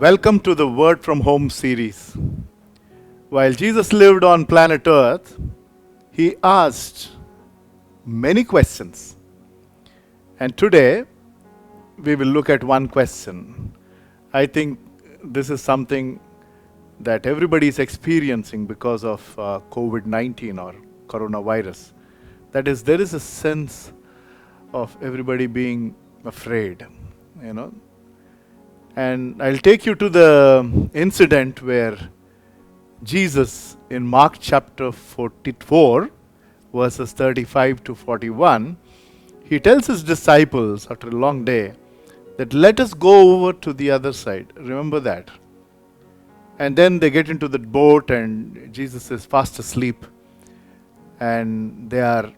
Welcome to the Word from Home series. While Jesus lived on planet Earth, he asked many questions. And today, we will look at one question. I think this is something that everybody is experiencing because of COVID-19 or coronavirus. That is, there is a sense of everybody being afraid, And I'll take you to the incident where Jesus, in Mark chapter 44, verses 35 to 41, he tells his disciples after a long day that let us go over to the other side. Remember that. And then they get into the boat and Jesus is fast asleep and they are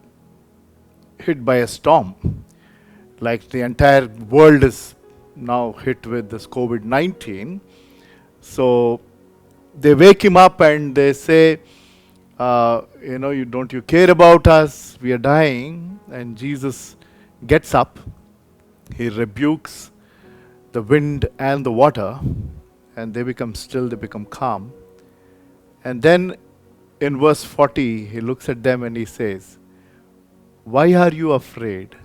hit by a storm. Like the entire world is now hit with this COVID-19. So they wake him up and they say, don't you care about us? We are dying. And Jesus gets up. He rebukes the wind and the water. And they become still, they become calm. And then in verse 40, he looks at them and he says, why are you afraid?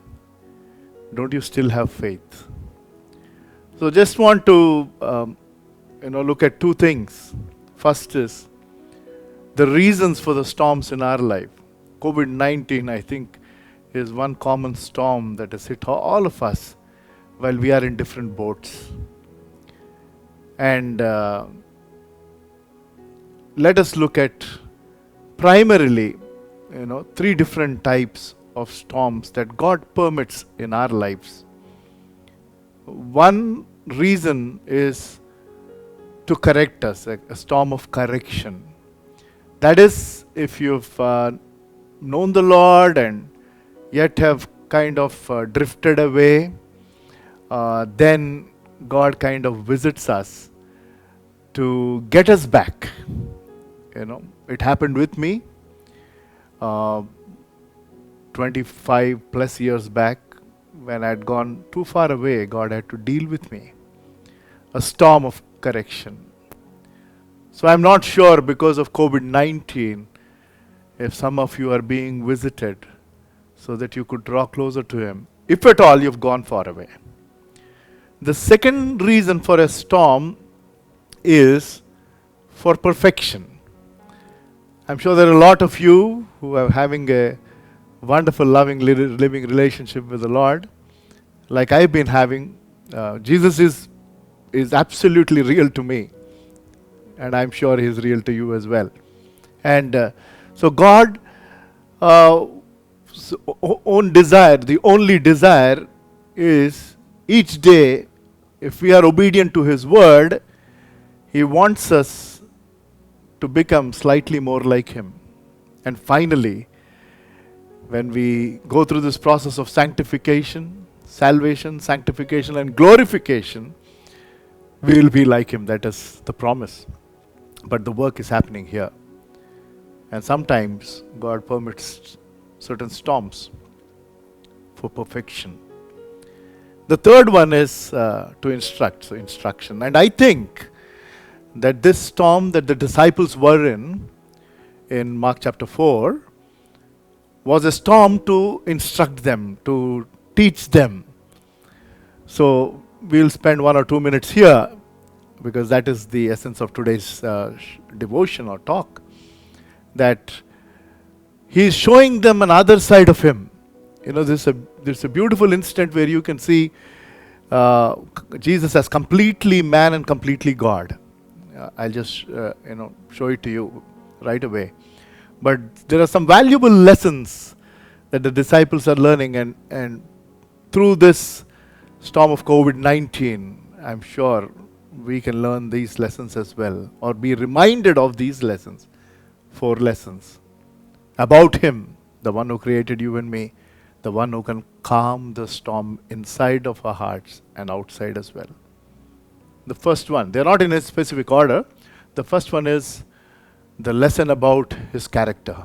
Don't you still have faith? So just want to look at two things. First is the reasons for the storms in our life. COVID-19, I think, is one common storm that has hit all of us while we are in different boats. And let us look at primarily, three different types of storms that God permits in our lives. One reason is to correct us, a storm of correction. That is, if you've known the Lord and yet have kind of drifted away, then God kind of visits us to get us back. It happened with me 25 plus years back. When I had gone too far away, God had to deal with me. A storm of correction. So I'm not sure because of COVID-19 if some of you are being visited so that you could draw closer to Him. If at all you've gone far away. The second reason for a storm is for perfection. I'm sure there are a lot of you who are having a wonderful, loving, living relationship with the Lord, like I've been having. Jesus is absolutely real to me, and I'm sure He's real to you as well. And so God, own desire, the only desire is each day, if we are obedient to His word, He wants us to become slightly more like Him. And finally, when we go through this process of sanctification, salvation, sanctification, and glorification, we will be like Him. That is the promise. But the work is happening here. And sometimes God permits certain storms for perfection. The third one is to instruct, so instruction. And I think that this storm that the disciples were in Mark chapter 4, was a storm to instruct them, to teach them. So we'll spend 1 or 2 minutes here because that is the essence of today's devotion or talk. That He's showing them another side of Him. There's a beautiful instant where you can see Jesus as completely man and completely God. I'll just show it to you right away. But there are some valuable lessons that the disciples are learning, and through this storm of COVID-19, I'm sure we can learn these lessons as well, or be reminded of these lessons. 4 lessons about Him, the one who created you and me, the one who can calm the storm inside of our hearts and outside as well. The first one, they're not in a specific order. The first one is the lesson about His character.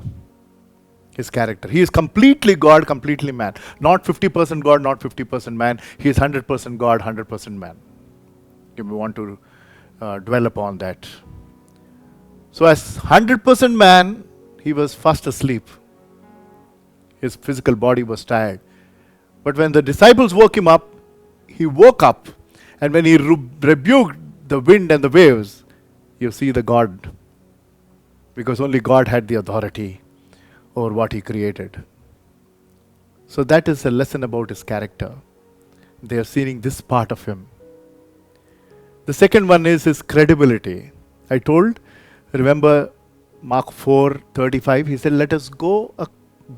His character. He is completely God, completely man. Not 50% God, not 50% man. He is 100% God, 100% man. You may want to dwell upon that. So, as 100% man, he was fast asleep. His physical body was tired. But when the disciples woke him up, he woke up. And when he rebuked the wind and the waves, you see the God. Because only God had the authority over what he created. So that is a lesson about his character. They are seeing this part of him. The second one is his credibility. I told, remember Mark 4:35, he said, let us go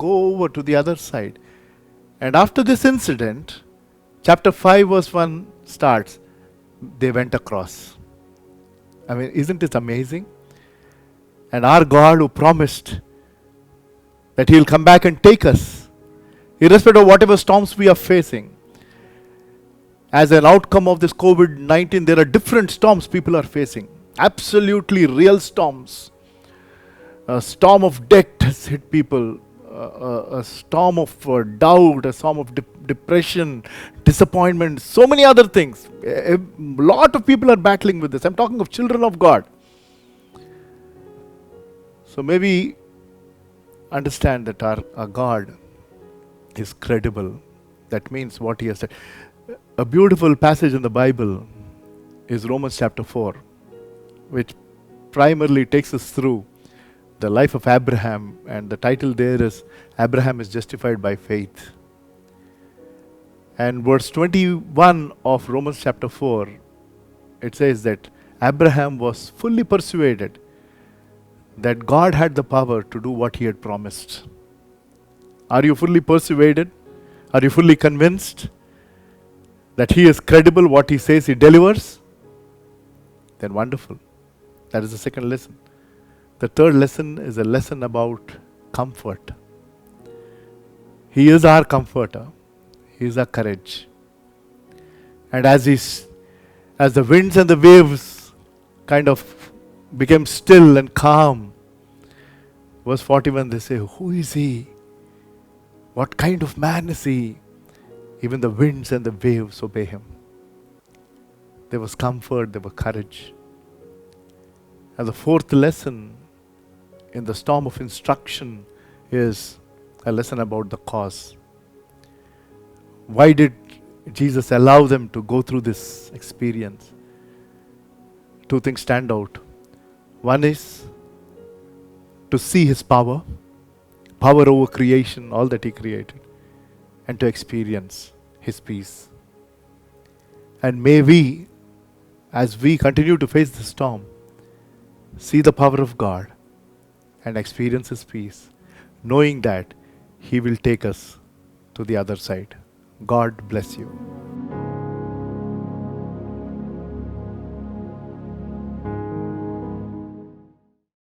over to the other side. And after this incident, chapter 5 verse 1 starts, they went across. I mean, isn't it amazing? And our God who promised that he will come back and take us, irrespective of whatever storms we are facing. As an outcome of this COVID-19, there are different storms people are facing. Absolutely real storms. A storm of debt has hit people. A storm of doubt, a storm of depression, disappointment, so many other things. A lot of people are battling with this. I'm talking of children of God. So maybe understand that our God is credible. That means what he has said. A beautiful passage in the Bible is Romans chapter 4, which primarily takes us through the life of Abraham, and the title there is Abraham is justified by faith. And verse 21 of Romans chapter 4, it says that Abraham was fully persuaded that God had the power to do what he had promised. Are you fully persuaded? Are you fully convinced that he is credible, what he says he delivers? Then wonderful. That is the second lesson. The third lesson is a lesson about comfort. He is our comforter. He is our courage. And as the winds and the waves kind of became still and calm, verse 41 they say, who is he? What kind of man is he? Even the winds and the waves obey him. There was comfort, there was courage. And the fourth lesson in the storm of instruction is a lesson about the cause. Why did Jesus allow them to go through this experience? Two things stand out. One is to see his power over creation, all that he created, and to experience his peace. And may we, as we continue to face the storm, see the power of God and experience his peace, knowing that he will take us to the other side. God bless you.